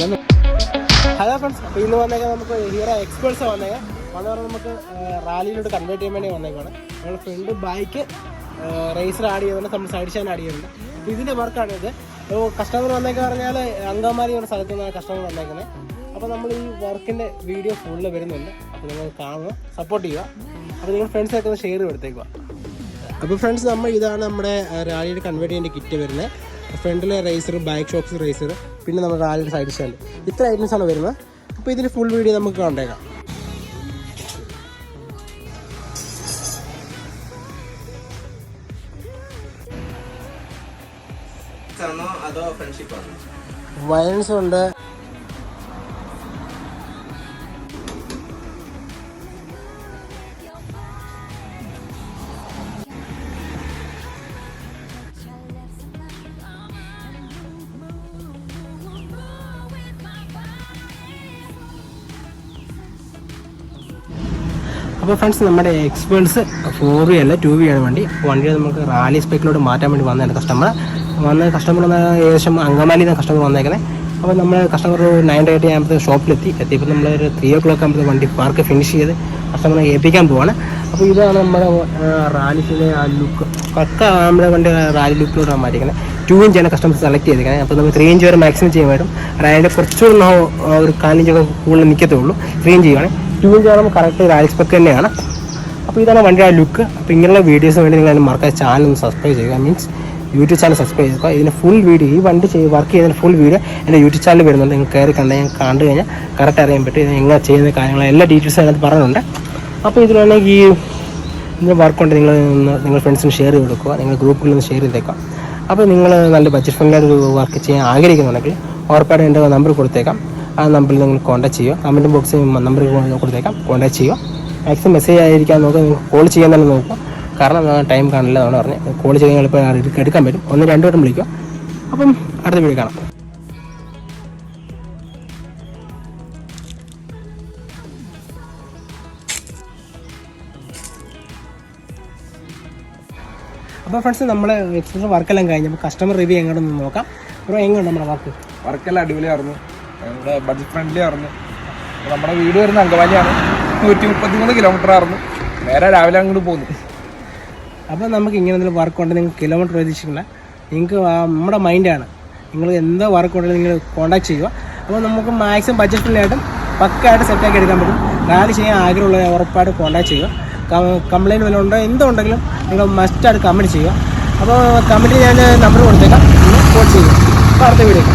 ചെയ്യുന്നത്. Hello friends, അപ്പോൾ ഇന്ന് വന്നേക്കാൻ നമുക്ക് ഹീറോ എക്സ്പേർട്സ് വന്നേക്കാം. വന്നവരെ നമുക്ക് റാലിയിലോട്ട് കൺവേർട്ട് ചെയ്യാൻ വേണ്ടി വന്നേക്കാണ്. നമ്മുടെ ഫ്രണ്ട് ബൈക്ക് റേസർ ആഡ് ചെയ്യുന്നുണ്ട്, നമ്മൾ സൈഡ് സ്റ്റാൻഡ് ആഡ് ചെയ്യുന്നുണ്ട്. അപ്പോൾ ഇതിൻ്റെ വർക്കാണിത്. അപ്പോൾ കസ്റ്റമർ വന്നേക്കാൻ പറഞ്ഞാൽ അങ്കമാലി എന്ന സ്ഥലത്ത് നിന്നാണ് കസ്റ്റമർ വന്നേക്കുന്നത്. അപ്പോൾ നമ്മൾ ഈ വർക്കിൻ്റെ വീഡിയോ ഫുള്ള് വരുന്നുണ്ട്. അപ്പോൾ നിങ്ങൾ കാണുക, സപ്പോർട്ട് ചെയ്യുക. അപ്പോൾ നിങ്ങൾ ഫ്രണ്ട്സൊക്കെ ഒന്ന് ഷെയർ എടുത്തേക്കുക. അപ്പോൾ ഫ്രണ്ട്സ്, ഇതാണ് നമ്മുടെ റാലിയിൽ കൺവേർട്ട് ചെയ്യേണ്ട കിറ്റ് വരുന്നത്. ഫ്രണ്ടിലെ റേസർ, ബാക്ക് ഷോക്സ് റേസർ, പിന്നെ നമ്മുടെ റാലിയുടെ സൈഡ് സ്റ്റാൻഡ്, ഇത്ര ഐറ്റംസാണ് വരുന്നത്. അപ്പോൾ ഇതിൽ ഫുൾ വീഡിയോ നമുക്ക് കണ്ടേക്കാം. വയലൻസ് ഉണ്ട്, അപ്പോൾ ഫ്രണ്ട്സ്, നമ്മുടെ എക്സ്പേർട്സ് 4V അല്ല 2V ആണ് വണ്ടി. വണ്ടി നമുക്ക് റാലി സ്പെക്കിലോട്ട് മാറ്റാൻ വേണ്ടി വന്നതാണ് കസ്റ്റമർ ഏകദേശം അങ്കമാലിയിൽ നിന്ന് കസ്റ്റമർ വന്നേക്കുന്നത്. അപ്പോൾ നമ്മൾ കസ്റ്റമർ 9:30 ആകുമ്പോൾ ഷോപ്പിലെത്തിയപ്പോൾ നമ്മളൊരു 3 o'clock ആകുമ്പോൾ വണ്ടി പാർക്ക് ഫിനിഷ് ചെയ്ത് കസ്റ്റമറെ ഏൽപ്പിക്കാൻ പോവാണ്. അപ്പോൾ ഇതാണ് നമ്മുടെ റാലിസിലെ ആ ലുക്ക്. പക്ക നമ്മുടെ വണ്ടി റാലി ലുക്കിലോട്ടാണ് മാറ്റിക്കുന്നത്. 2 ഇഞ്ചാണ് കസ്റ്റമർ സെലക്ട് ചെയ്തിരിക്കുന്നത്. അപ്പോൾ നമുക്ക് 3 ഇഞ്ച് വരെ മാക്സിമം ചെയ്യാൻ പറ്റും. റാലിയുടെ കുറച്ചുകൂടെ ഒരു 4 ഇഞ്ചൊക്കെ കൂടുതൽ നിൽക്കത്തുള്ളൂ. 3 ഇഞ്ച് ചെയ്യുകയാണ്. 2 ഇഞ്ച് ആകുമ്പോൾ കറക്റ്റ് റാലി സ്പെക്ക് തന്നെയാണ്. അപ്പോൾ ഇതാണ് വണ്ടിയുടെ ലുക്ക്. അപ്പോൾ ഇങ്ങനെയുള്ള വീഡിയോസിന് വേണ്ടി നിങ്ങൾ മറക്കാതെ ചാനൽ ഒന്ന് സബ്സ്ക്രൈബ് ചെയ്യുക. മീൻസ് യൂട്യൂബ് ചാനൽ സബ്സ്ക്രൈബ് ചെയ്യുക. ഇതിന് ഫുൾ വീഡിയോ, ഈ വണ്ടി വർക്ക് ചെയ്യുന്നതിന് ഫുൾ വീഡിയോ എൻ്റെ യൂട്യൂബ് ചാനൽ വരുന്നുണ്ട്. നിങ്ങൾ കയറി കണ്ടു കഴിഞ്ഞാൽ കറക്റ്റ് അറിയാൻ പറ്റും. ഇത് എങ്ങനെ ചെയ്യുന്ന കാര്യങ്ങൾ എല്ലാ ഡീറ്റെയിൽസും അതിനകത്ത് പറഞ്ഞിട്ടുണ്ട്. അപ്പോൾ ഇതിലാണെങ്കിൽ ഈ ഇതിൻ്റെ വർക്കുണ്ട്, നിങ്ങൾ ഫ്രണ്ട്സിന് ഷെയർ ചെയ്ത് കൊടുക്കുക. നിങ്ങൾ ഗ്രൂപ്പുകളിൽ നിന്ന് ഷെയർ ചെയ്തേക്കാം. അപ്പോൾ നിങ്ങൾ നല്ല ബഡ്ജറ്റ് ഫ്രണ്ട്ലി വർക്ക് ചെയ്യാൻ ആഗ്രഹിക്കുന്നുണ്ടെങ്കിൽ ഉറപ്പായിട്ടും എൻ്റെ നമ്പർ കൊടുത്തേക്കാം. ആ നമ്പറിൽ നിങ്ങൾ കോൺടാക്ട് ചെയ്യുക. കമൻറ്റ് ബോക്സിൽ നമ്പർ കൊടുത്തേക്കാം, കോൺടാക്ട് ചെയ്യുക. മാക്സിമം മെസ്സേജ് ആയിരിക്കാൻ നോക്കുക. നിങ്ങൾക്ക് കോൾ ചെയ്യാൻ തന്നെ നോക്കുക. കാരണം ടൈം കാണില്ല എന്നാണ് പറഞ്ഞത്. കോൾ ചെയ്യാൻ എളുപ്പം എടുക്കാൻ പറ്റും. 1-2 വട്ടം വിളിക്കുക. അപ്പം അടുത്ത വീഡിയോ കാണാം. അപ്പോൾ ഫ്രണ്ട്സ്, നമ്മളെ എക്സ്പ്രഷൻ വർക്കെല്ലാം കഴിഞ്ഞപ്പോൾ കസ്റ്റമർ റിവ്യൂ എങ്ങോട്ടൊന്ന് നോക്കാം. ബ്രോ, എങ്ങനെയുണ്ട് നമ്മുടെ വർക്കെല്ലാം അടിപൊളിയായിരുന്നു. നമ്മുടെ ബഡ്ജറ്റ് ഫ്രണ്ട്ലി ആയിരുന്നു. നമ്മുടെ വീട് വരുന്ന അങ്കമാലിയാണ്. 133 കിലോമീറ്റർ ആയിരുന്നു. നേരെ രാവിലെ അങ്ങോട്ട് പോന്നു. അപ്പോൾ നമുക്ക് ഇങ്ങനെ എന്തെങ്കിലും വർക്ക് ഉണ്ടെങ്കിൽ നിങ്ങൾക്ക് കിലോമീറ്റർ പ്രതീക്ഷിക്കില്ല. നിങ്ങൾക്ക് നമ്മുടെ മൈൻഡാണ്. നിങ്ങൾ എന്താ വർക്ക് ഉണ്ടെങ്കിൽ നിങ്ങൾ കോൺടാക്ട് ചെയ്യുക. അപ്പോൾ നമുക്ക് മാക്സിമം ബഡ്ജറ്റ് ഫ്രണ്ട്ലി ആയിട്ടും പക്കായിട്ട് സെറ്റാക്കി എടുക്കാൻ പറ്റും. റാലി ചെയ്യാൻ ആഗ്രഹമുള്ള ഉറപ്പായിട്ട് കോൺടാക്ട് ചെയ്യുക. കംപ്ലയിൻറ്റ് വല്ലതും ഉണ്ടോ എന്തുണ്ടെങ്കിലും നിങ്ങൾ മസ്റ്റായിട്ട് കമൻറ്റ് ചെയ്യുക. അപ്പോൾ കമൻറ്റ് ഞാൻ നമ്പർ കൊടുത്തേക്കാം, കോൾ ചെയ്യുക. അപ്പോൾ അടുത്ത വീഡിയോ.